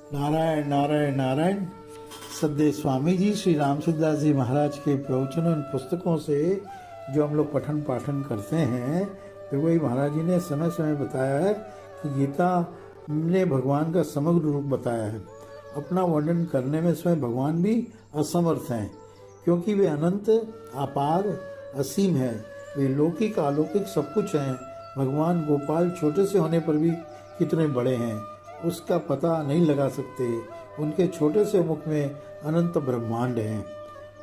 नारायण नारायण नारायण। सद्य स्वामी जी श्री रामसुखदास जी महाराज के प्रवचनों इन पुस्तकों से जो हम लोग पठन पाठन करते हैं, तो वही महाराज जी ने समय समय बताया है कि गीता ने भगवान का समग्र रूप बताया है। अपना वर्णन करने में स्वयं भगवान भी असमर्थ हैं, क्योंकि वे अनंत, अपार, असीम है। वे लौकिक अलौकिक सब कुछ हैं। भगवान गोपाल छोटे से होने पर भी कितने बड़े हैं, उसका पता नहीं लगा सकते। उनके छोटे से मुख में अनंत ब्रह्मांड हैं।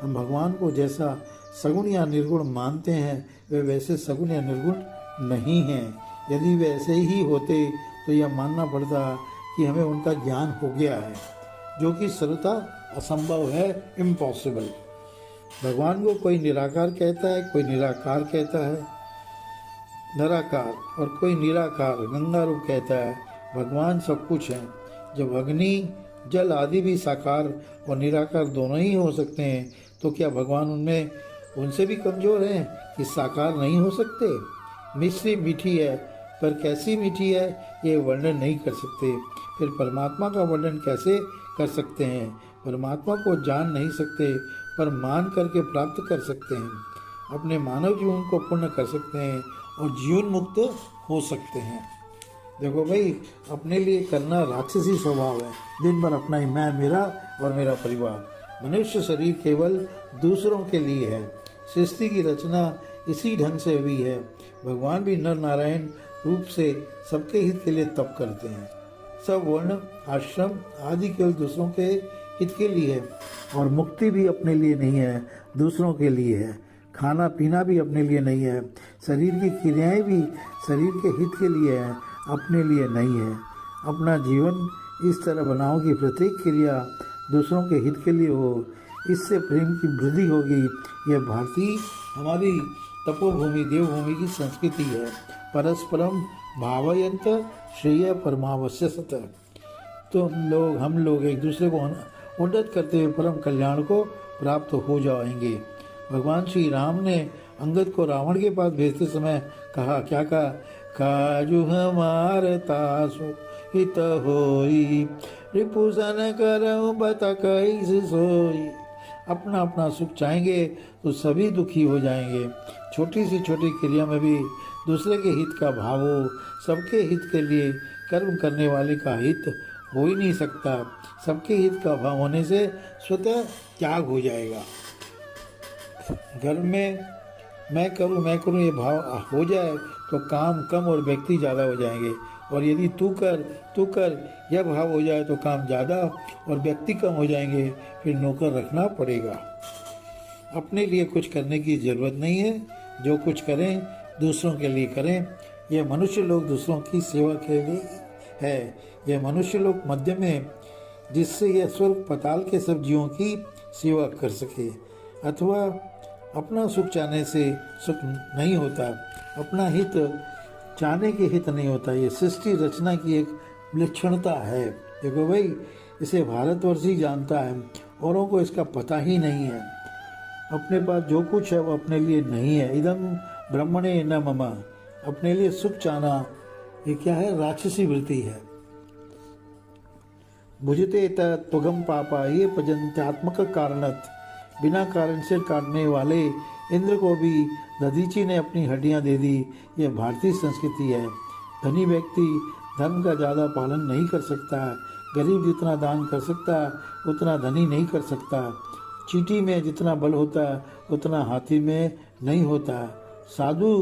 हम भगवान को जैसा सगुण या निर्गुण मानते हैं, वे वैसे सगुण या निर्गुण नहीं हैं। यदि वे ऐसे ही होते तो यह मानना पड़ता कि हमें उनका ज्ञान हो गया है, जो कि सर्वथा असंभव है, इम्पॉसिबल। भगवान को कोई निराकार कहता है, कोई निराकार कहता है, निराकार, और कोई निराकार गंगा रूप कहता है। भगवान सब कुछ है। जब अग्नि, जल आदि भी साकार और निराकार दोनों ही हो सकते हैं, तो क्या भगवान उनमें उनसे भी कमजोर हैं कि साकार नहीं हो सकते? मिश्री मीठी है, पर कैसी मीठी है ये वर्णन नहीं कर सकते। फिर परमात्मा का वर्णन कैसे कर सकते हैं? परमात्मा को जान नहीं सकते, पर मान करके प्राप्त कर सकते हैं। अपने मानव जीवन को पूर्ण कर सकते हैं और जीवन मुक्त हो सकते हैं। देखो भाई, अपने लिए करना राक्षसी स्वभाव है। दिन भर अपना ही मैं, मेरा और मेरा परिवार। मनुष्य शरीर केवल दूसरों के लिए है। सृष्टि की रचना इसी ढंग से हुई है। भगवान भी नर नारायण रूप से सबके हित के लिए तप करते हैं। सब वर्ण, आश्रम आदि केवल दूसरों के हित के लिए है, और मुक्ति भी अपने लिए नहीं है, दूसरों के लिए है। खाना पीना भी अपने लिए नहीं है। शरीर की क्रियाएं भी शरीर के हित के लिए है, अपने लिए नहीं है। अपना जीवन इस तरह बनाओ कि प्रत्येक क्रिया दूसरों के हित के लिए हो। इससे प्रेम की वृद्धि होगी। यह भारतीय हमारी तपोभूमि देवभूमि की संस्कृति है। परस्परम भावयंत श्रेय परमावश्यसत। तो हम लोग एक दूसरे को उन्नत करते हुए परम कल्याण को प्राप्त हो जाएंगे। भगवान श्री राम ने अंगद को रावण के पास भेजते समय कहा, क्या कहा? काजू हमार तासु हित होई, रिपुसन करऊं बता कैसे सोई। अपना अपना सुख चाहेंगे तो सभी दुखी हो जाएंगे। छोटी सी छोटी क्रिया में भी दूसरे के हित का भाव हो। सबके हित के लिए कर्म करने वाले का हित हो ही नहीं सकता। सबके हित का भाव होने से स्वतः त्याग हो जाएगा। घर में मैं करूं ये भाव हो जाए तो काम कम और व्यक्ति ज़्यादा हो जाएंगे। और यदि तू कर यह भाव हो जाए तो काम ज़्यादा और व्यक्ति कम हो जाएंगे। फिर नौकर रखना पड़ेगा। अपने लिए कुछ करने की ज़रूरत नहीं है। जो कुछ करें दूसरों के लिए करें। यह मनुष्य लोग दूसरों की सेवा के लिए है। यह मनुष्य लोग मध्य में, जिससे यह स्वर्ग पताल के सब जीवों की सेवा कर सके। अथवा अपना सुख चाहने से सुख नहीं होता, अपना हित चाहने के हित नहीं होता। ये सृष्टि रचना की एक विलक्षणता है। देखो भाई, इसे भारतवर्ष ही जानता है, औरों को इसका पता ही नहीं है। अपने पास जो कुछ है वो अपने लिए नहीं है। इदम ब्रह्मणे न मम। अपने लिए सुख चाहना ये क्या है? राक्षसी वृत्ति है। भुजते त्वगम पापा ये पजंत्यात्मक कारणत। बिना कारण से काटने वाले इंद्र को भी दधीची ने अपनी हड्डियां दे दी। यह भारतीय संस्कृति है। धनी व्यक्ति धर्म का ज़्यादा पालन नहीं कर सकता। गरीब जितना दान कर सकता उतना धनी नहीं कर सकता। चींटी में जितना बल होता उतना हाथी में नहीं होता। साधु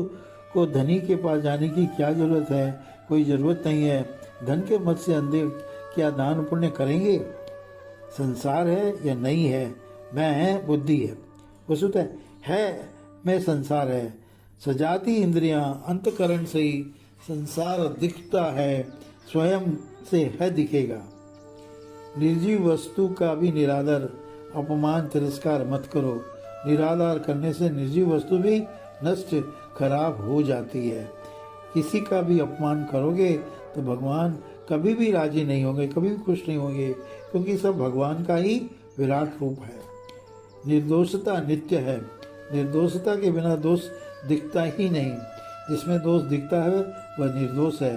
को धनी के पास जाने की क्या जरूरत है? कोई ज़रूरत नहीं है। धन के मत से अंधे क्या दान पुण्य करेंगे? संसार है या नहीं है? मैं है, बुद्धि है। वस्तुतः है मैं, संसार है। सजाती इंद्रियां अंतकरण से ही संसार दिखता है, स्वयं से है दिखेगा। निर्जीव वस्तु का भी निरादर, अपमान, तिरस्कार मत करो। निरादर करने से निर्जीव वस्तु भी नष्ट, खराब हो जाती है। किसी का भी अपमान करोगे तो भगवान कभी भी राजी नहीं होंगे, कभी भी खुश नहीं होंगे, क्योंकि सब भगवान का ही विराट रूप है। निर्दोषता नित्य है। निर्दोषता के बिना दोष दिखता ही नहीं। जिसमें दोष दिखता है वह निर्दोष है।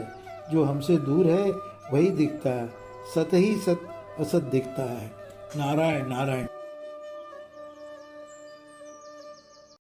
जो हमसे दूर है वही दिखता है। सत ही सत असत दिखता है। नारायण नारायण।